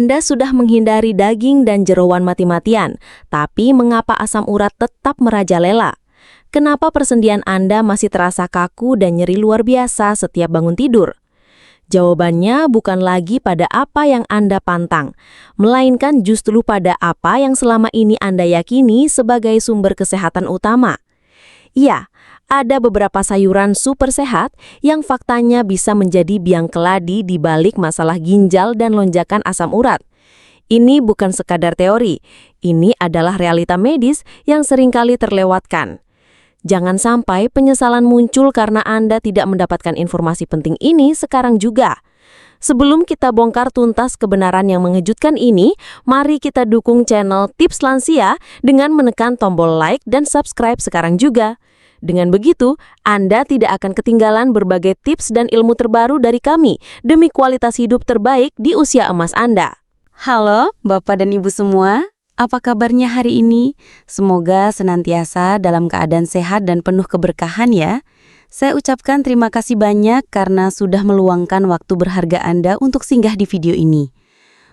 Anda sudah menghindari daging dan jeroan mati-matian, tapi mengapa asam urat tetap merajalela? Kenapa persendian Anda masih terasa kaku dan nyeri luar biasa setiap bangun tidur? Jawabannya bukan lagi pada apa yang Anda pantang, melainkan justru pada apa yang selama ini Anda yakini sebagai sumber kesehatan utama. Iya, ada beberapa sayuran super sehat yang faktanya bisa menjadi biang keladi di balik masalah ginjal dan lonjakan asam urat. Ini bukan sekadar teori, ini adalah realita medis yang seringkali terlewatkan. Jangan sampai penyesalan muncul karena Anda tidak mendapatkan informasi penting ini sekarang juga. Sebelum kita bongkar tuntas kebenaran yang mengejutkan ini, mari kita dukung channel Tips Lansia dengan menekan tombol like dan subscribe sekarang juga. Dengan begitu, Anda tidak akan ketinggalan berbagai tips dan ilmu terbaru dari kami demi kualitas hidup terbaik di usia emas Anda. Halo, Bapak dan Ibu semua. Apa kabarnya hari ini? Semoga senantiasa dalam keadaan sehat dan penuh keberkahan ya. Saya ucapkan terima kasih banyak karena sudah meluangkan waktu berharga Anda untuk singgah di video ini.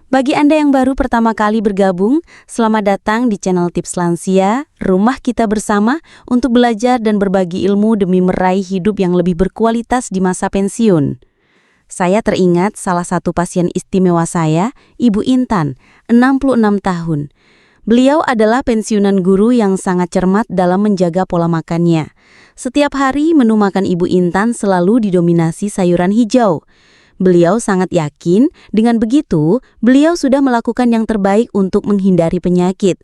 Bagi Anda yang baru pertama kali bergabung, selamat datang di channel Tips Lansia, rumah kita bersama untuk belajar dan berbagi ilmu demi meraih hidup yang lebih berkualitas di masa pensiun. Saya teringat salah satu pasien istimewa saya, Ibu Intan, 66 tahun. Beliau adalah pensiunan guru yang sangat cermat dalam menjaga pola makannya. Setiap hari menu makan Ibu Intan selalu didominasi sayuran hijau. Beliau sangat yakin dengan begitu beliau sudah melakukan yang terbaik untuk menghindari penyakit.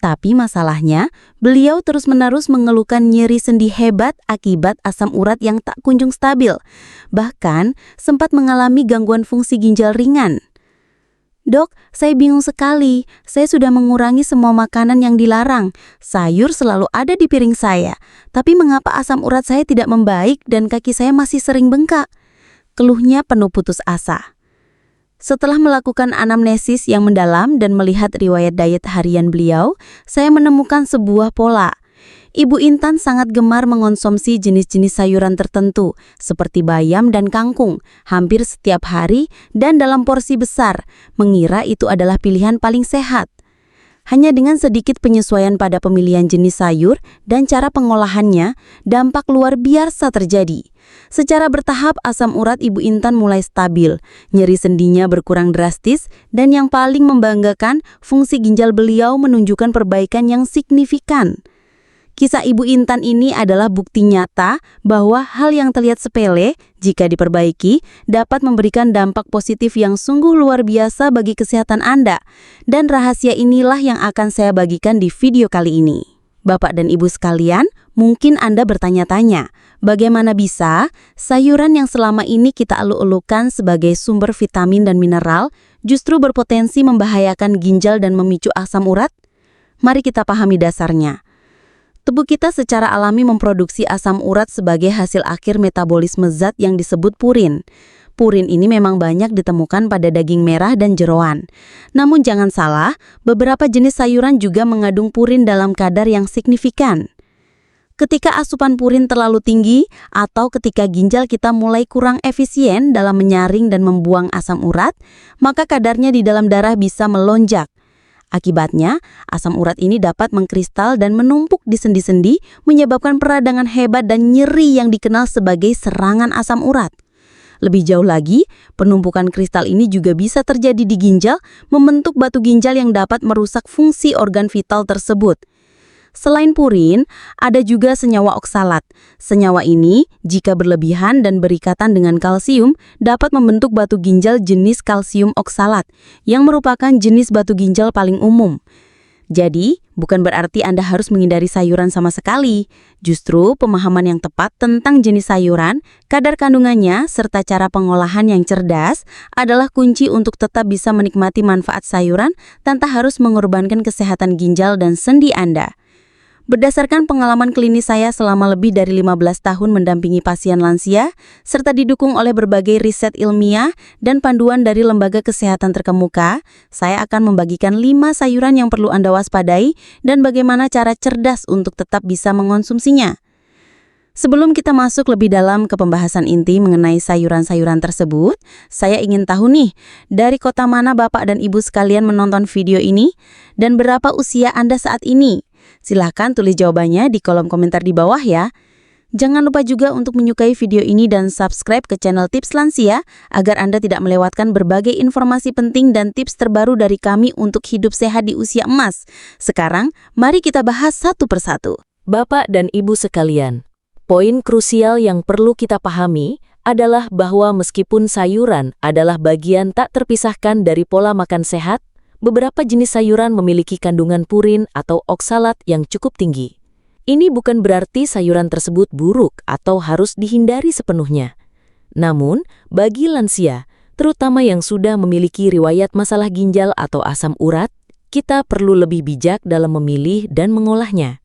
Tapi masalahnya, beliau terus-menerus mengeluhkan nyeri sendi hebat akibat asam urat yang tak kunjung stabil. Bahkan, sempat mengalami gangguan fungsi ginjal ringan. Dok, saya bingung sekali. Saya sudah mengurangi semua makanan yang dilarang. Sayur selalu ada di piring saya. Tapi mengapa asam urat saya tidak membaik dan kaki saya masih sering bengkak? Keluhnya penuh putus asa. Setelah melakukan anamnesis yang mendalam dan melihat riwayat diet harian beliau, saya menemukan sebuah pola. Ibu Intan sangat gemar mengonsumsi jenis-jenis sayuran tertentu, seperti bayam dan kangkung, hampir setiap hari dan dalam porsi besar, mengira itu adalah pilihan paling sehat. Hanya dengan sedikit penyesuaian pada pemilihan jenis sayur dan cara pengolahannya, dampak luar biasa terjadi. Secara bertahap, asam urat Ibu Intan mulai stabil, nyeri sendinya berkurang drastis, dan yang paling membanggakan, fungsi ginjal beliau menunjukkan perbaikan yang signifikan. Kisah Ibu Intan ini adalah bukti nyata bahwa hal yang terlihat sepele, jika diperbaiki, dapat memberikan dampak positif yang sungguh luar biasa bagi kesehatan Anda. Dan rahasia inilah yang akan saya bagikan di video kali ini. Bapak dan Ibu sekalian, mungkin Anda bertanya-tanya, bagaimana bisa sayuran yang selama ini kita elu-elukan sebagai sumber vitamin dan mineral justru berpotensi membahayakan ginjal dan memicu asam urat? Mari kita pahami dasarnya. Tubuh kita secara alami memproduksi asam urat sebagai hasil akhir metabolisme zat yang disebut purin. Purin ini memang banyak ditemukan pada daging merah dan jeroan. Namun jangan salah, beberapa jenis sayuran juga mengandung purin dalam kadar yang signifikan. Ketika asupan purin terlalu tinggi atau ketika ginjal kita mulai kurang efisien dalam menyaring dan membuang asam urat, maka kadarnya di dalam darah bisa melonjak. Akibatnya, asam urat ini dapat mengkristal dan menumpuk di sendi-sendi, menyebabkan peradangan hebat dan nyeri yang dikenal sebagai serangan asam urat. Lebih jauh lagi, penumpukan kristal ini juga bisa terjadi di ginjal, membentuk batu ginjal yang dapat merusak fungsi organ vital tersebut. Selain purin, ada juga senyawa oksalat. Senyawa ini, jika berlebihan dan berikatan dengan kalsium, dapat membentuk batu ginjal jenis kalsium oksalat, yang merupakan jenis batu ginjal paling umum. Jadi, bukan berarti Anda harus menghindari sayuran sama sekali. Justru, pemahaman yang tepat tentang jenis sayuran, kadar kandungannya, serta cara pengolahan yang cerdas adalah kunci untuk tetap bisa menikmati manfaat sayuran tanpa harus mengorbankan kesehatan ginjal dan sendi Anda. Berdasarkan pengalaman klinis saya selama lebih dari 15 tahun mendampingi pasien lansia, serta didukung oleh berbagai riset ilmiah dan panduan dari lembaga kesehatan terkemuka, saya akan membagikan 5 sayuran yang perlu Anda waspadai dan bagaimana cara cerdas untuk tetap bisa mengonsumsinya. Sebelum kita masuk lebih dalam ke pembahasan inti mengenai sayuran-sayuran tersebut, saya ingin tahu nih, dari kota mana Bapak dan Ibu sekalian menonton video ini dan berapa usia Anda saat ini? Silahkan tulis jawabannya di kolom komentar di bawah ya. Jangan lupa juga untuk menyukai video ini dan subscribe ke channel Tips Lansia agar Anda tidak melewatkan berbagai informasi penting dan tips terbaru dari kami untuk hidup sehat di usia emas. Sekarang, mari kita bahas satu persatu. Bapak dan Ibu sekalian, poin krusial yang perlu kita pahami adalah bahwa meskipun sayuran adalah bagian tak terpisahkan dari pola makan sehat, beberapa jenis sayuran memiliki kandungan purin atau oksalat yang cukup tinggi. Ini bukan berarti sayuran tersebut buruk atau harus dihindari sepenuhnya. Namun, bagi lansia, terutama yang sudah memiliki riwayat masalah ginjal atau asam urat, kita perlu lebih bijak dalam memilih dan mengolahnya.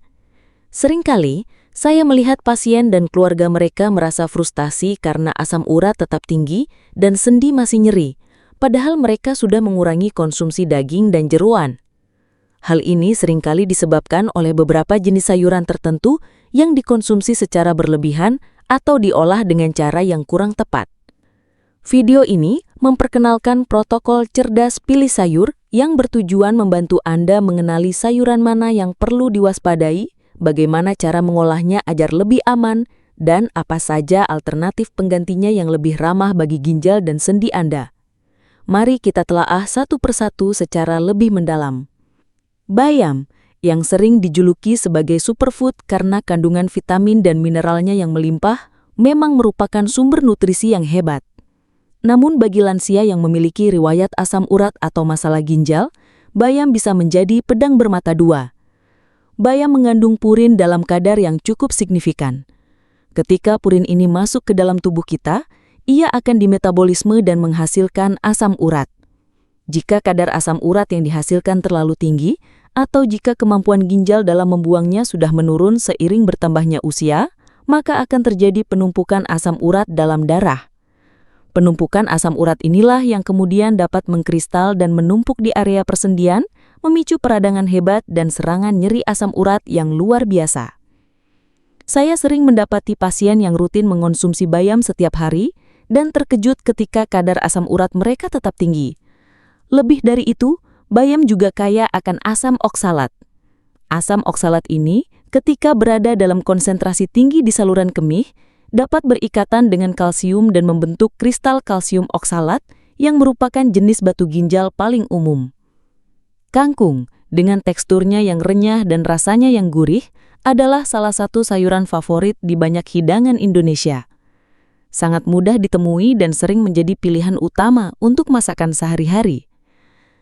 Seringkali, saya melihat pasien dan keluarga mereka merasa frustasi karena asam urat tetap tinggi dan sendi masih nyeri, padahal mereka sudah mengurangi konsumsi daging dan jeroan. Hal ini seringkali disebabkan oleh beberapa jenis sayuran tertentu yang dikonsumsi secara berlebihan atau diolah dengan cara yang kurang tepat. Video ini memperkenalkan protokol cerdas pilih sayur yang bertujuan membantu Anda mengenali sayuran mana yang perlu diwaspadai, bagaimana cara mengolahnya agar lebih aman, dan apa saja alternatif penggantinya yang lebih ramah bagi ginjal dan sendi Anda. Mari kita telaah satu persatu secara lebih mendalam. Bayam, yang sering dijuluki sebagai superfood karena kandungan vitamin dan mineralnya yang melimpah, memang merupakan sumber nutrisi yang hebat. Namun bagi lansia yang memiliki riwayat asam urat atau masalah ginjal, bayam bisa menjadi pedang bermata dua. Bayam mengandung purin dalam kadar yang cukup signifikan. Ketika purin ini masuk ke dalam tubuh kita, ia akan dimetabolisme dan menghasilkan asam urat. Jika kadar asam urat yang dihasilkan terlalu tinggi, atau jika kemampuan ginjal dalam membuangnya sudah menurun seiring bertambahnya usia, maka akan terjadi penumpukan asam urat dalam darah. Penumpukan asam urat inilah yang kemudian dapat mengkristal dan menumpuk di area persendian, memicu peradangan hebat dan serangan nyeri asam urat yang luar biasa. Saya sering mendapati pasien yang rutin mengonsumsi bayam setiap hari dan terkejut ketika kadar asam urat mereka tetap tinggi. Lebih dari itu, bayam juga kaya akan asam oksalat. Asam oksalat ini, ketika berada dalam konsentrasi tinggi di saluran kemih, dapat berikatan dengan kalsium dan membentuk kristal kalsium oksalat yang merupakan jenis batu ginjal paling umum. Kangkung, dengan teksturnya yang renyah dan rasanya yang gurih, adalah salah satu sayuran favorit di banyak hidangan Indonesia. Sangat mudah ditemui dan sering menjadi pilihan utama untuk masakan sehari-hari.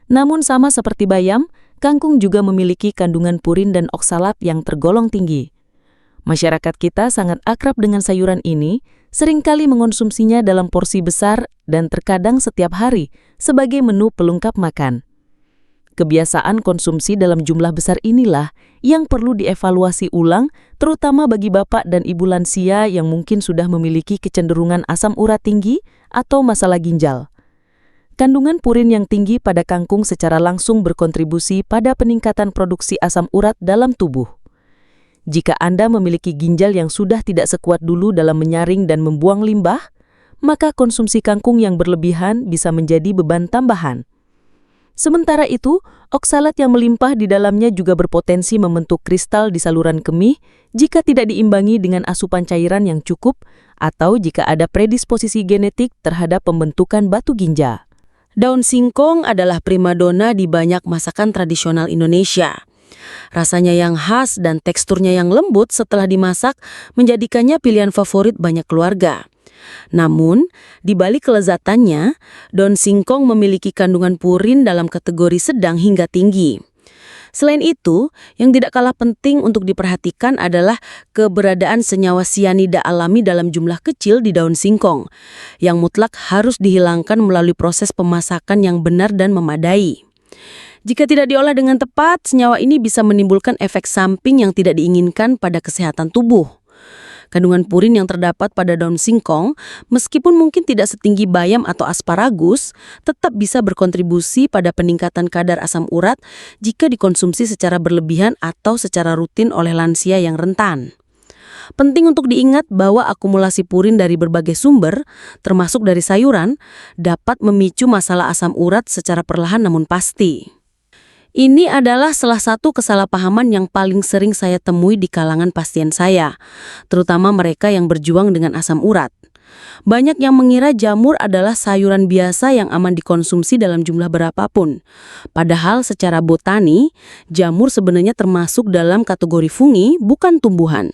Namun sama seperti bayam, kangkung juga memiliki kandungan purin dan oksalat yang tergolong tinggi. Masyarakat kita sangat akrab dengan sayuran ini, seringkali mengonsumsinya dalam porsi besar dan terkadang setiap hari sebagai menu pelengkap makan. Kebiasaan konsumsi dalam jumlah besar inilah yang perlu dievaluasi ulang, terutama bagi bapak dan ibu lansia yang mungkin sudah memiliki kecenderungan asam urat tinggi atau masalah ginjal. Kandungan purin yang tinggi pada kangkung secara langsung berkontribusi pada peningkatan produksi asam urat dalam tubuh. Jika Anda memiliki ginjal yang sudah tidak sekuat dulu dalam menyaring dan membuang limbah, maka konsumsi kangkung yang berlebihan bisa menjadi beban tambahan. Sementara itu, oksalat yang melimpah di dalamnya juga berpotensi membentuk kristal di saluran kemih jika tidak diimbangi dengan asupan cairan yang cukup atau jika ada predisposisi genetik terhadap pembentukan batu ginjal. Daun singkong adalah primadona di banyak masakan tradisional Indonesia. Rasanya yang khas dan teksturnya yang lembut setelah dimasak menjadikannya pilihan favorit banyak keluarga. Namun, di balik kelezatannya, daun singkong memiliki kandungan purin dalam kategori sedang hingga tinggi. Selain itu, yang tidak kalah penting untuk diperhatikan adalah keberadaan senyawa sianida alami dalam jumlah kecil di daun singkong, yang mutlak harus dihilangkan melalui proses pemasakan yang benar dan memadai. Jika tidak diolah dengan tepat, senyawa ini bisa menimbulkan efek samping yang tidak diinginkan pada kesehatan tubuh. Kandungan purin yang terdapat pada daun singkong, meskipun mungkin tidak setinggi bayam atau asparagus, tetap bisa berkontribusi pada peningkatan kadar asam urat jika dikonsumsi secara berlebihan atau secara rutin oleh lansia yang rentan. Penting untuk diingat bahwa akumulasi purin dari berbagai sumber, termasuk dari sayuran, dapat memicu masalah asam urat secara perlahan namun pasti. Ini adalah salah satu kesalahpahaman yang paling sering saya temui di kalangan pasien saya, terutama mereka yang berjuang dengan asam urat. Banyak yang mengira jamur adalah sayuran biasa yang aman dikonsumsi dalam jumlah berapapun. Padahal secara botani, jamur sebenarnya termasuk dalam kategori fungi, bukan tumbuhan.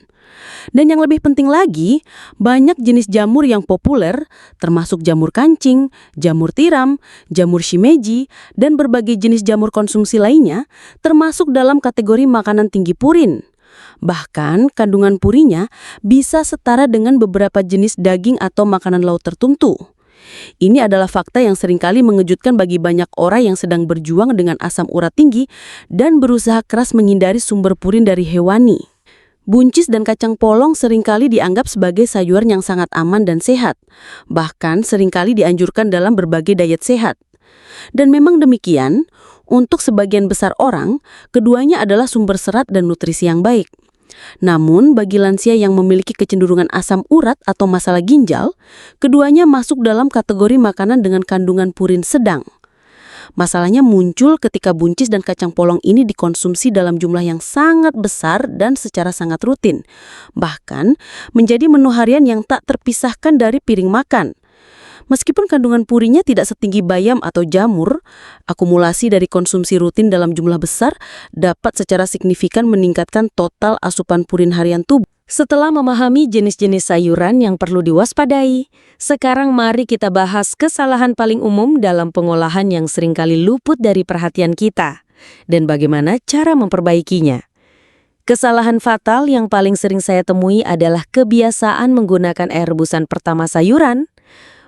Dan yang lebih penting lagi, banyak jenis jamur yang populer, termasuk jamur kancing, jamur tiram, jamur shimeji, dan berbagai jenis jamur konsumsi lainnya, termasuk dalam kategori makanan tinggi purin. Bahkan, kandungan purinya bisa setara dengan beberapa jenis daging atau makanan laut tertentu. Ini adalah fakta yang seringkali mengejutkan bagi banyak orang yang sedang berjuang dengan asam urat tinggi dan berusaha keras menghindari sumber purin dari hewani. Buncis dan kacang polong seringkali dianggap sebagai sayuran yang sangat aman dan sehat. Bahkan seringkali dianjurkan dalam berbagai diet sehat. Dan memang demikian, untuk sebagian besar orang, keduanya adalah sumber serat dan nutrisi yang baik. Namun, bagi lansia yang memiliki kecenderungan asam urat atau masalah ginjal, keduanya masuk dalam kategori makanan dengan kandungan purin sedang. Masalahnya muncul ketika buncis dan kacang polong ini dikonsumsi dalam jumlah yang sangat besar dan secara sangat rutin. Bahkan, menjadi menu harian yang tak terpisahkan dari piring makan. Meskipun kandungan purinya tidak setinggi bayam atau jamur, akumulasi dari konsumsi rutin dalam jumlah besar dapat secara signifikan meningkatkan total asupan purin harian tubuh. Setelah memahami jenis-jenis sayuran yang perlu diwaspadai, sekarang mari kita bahas kesalahan paling umum dalam pengolahan yang seringkali luput dari perhatian kita, dan bagaimana cara memperbaikinya. Kesalahan fatal yang paling sering saya temui adalah kebiasaan menggunakan air rebusan pertama sayuran.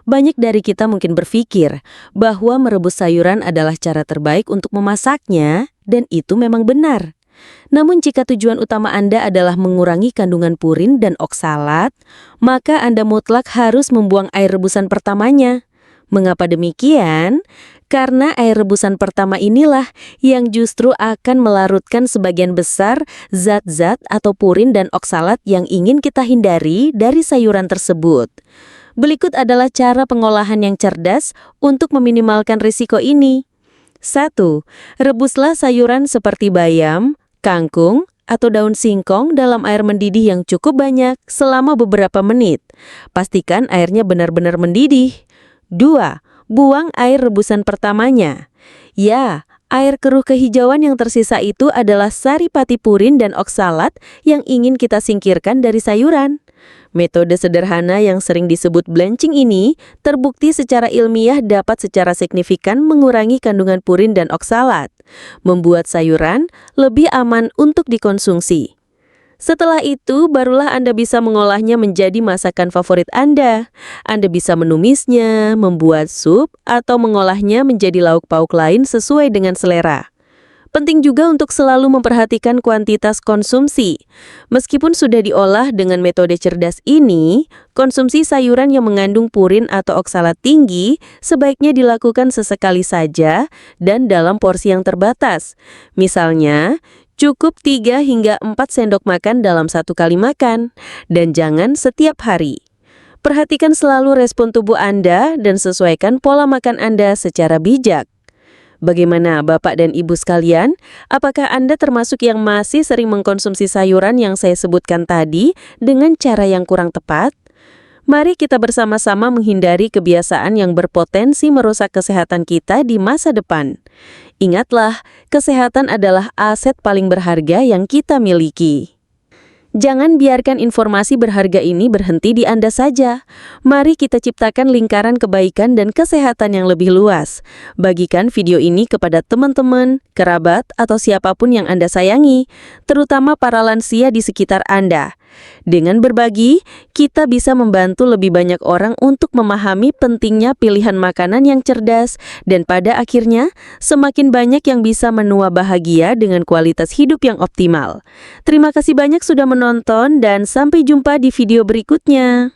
Banyak dari kita mungkin berpikir bahwa merebus sayuran adalah cara terbaik untuk memasaknya, dan itu memang benar. Namun jika tujuan utama Anda adalah mengurangi kandungan purin dan oksalat, maka Anda mutlak harus membuang air rebusan pertamanya. Mengapa demikian? Karena air rebusan pertama inilah yang justru akan melarutkan sebagian besar zat-zat atau purin dan oksalat yang ingin kita hindari dari sayuran tersebut. Berikut adalah cara pengolahan yang cerdas untuk meminimalkan risiko ini. 1. Rebuslah sayuran seperti bayam, kangkung, atau daun singkong dalam air mendidih yang cukup banyak selama beberapa menit. Pastikan airnya benar-benar mendidih. 2. Buang air rebusan pertamanya. Ya, air keruh kehijauan yang tersisa itu adalah saripati purin dan oksalat yang ingin kita singkirkan dari sayuran. Metode sederhana yang sering disebut blanching ini terbukti secara ilmiah dapat secara signifikan mengurangi kandungan purin dan oksalat, membuat sayuran lebih aman untuk dikonsumsi. Setelah itu, barulah Anda bisa mengolahnya menjadi masakan favorit Anda. Anda bisa menumisnya, membuat sup, atau mengolahnya menjadi lauk pauk lain sesuai dengan selera. Penting juga untuk selalu memperhatikan kuantitas konsumsi. Meskipun sudah diolah dengan metode cerdas ini, konsumsi sayuran yang mengandung purin atau oksalat tinggi sebaiknya dilakukan sesekali saja dan dalam porsi yang terbatas. Misalnya, cukup 3 hingga 4 sendok makan dalam satu kali makan, dan jangan setiap hari. Perhatikan selalu respon tubuh Anda dan sesuaikan pola makan Anda secara bijak. Bagaimana Bapak dan Ibu sekalian? Apakah Anda termasuk yang masih sering mengkonsumsi sayuran yang saya sebutkan tadi dengan cara yang kurang tepat? Mari kita bersama-sama menghindari kebiasaan yang berpotensi merusak kesehatan kita di masa depan. Ingatlah, kesehatan adalah aset paling berharga yang kita miliki. Jangan biarkan informasi berharga ini berhenti di Anda saja. Mari kita ciptakan lingkaran kebaikan dan kesehatan yang lebih luas. Bagikan video ini kepada teman-teman, kerabat, atau siapapun yang Anda sayangi, terutama para lansia di sekitar Anda. Dengan berbagi, kita bisa membantu lebih banyak orang untuk memahami pentingnya pilihan makanan yang cerdas, dan pada akhirnya, semakin banyak yang bisa menua bahagia dengan kualitas hidup yang optimal. Terima kasih banyak sudah menonton dan sampai jumpa di video berikutnya.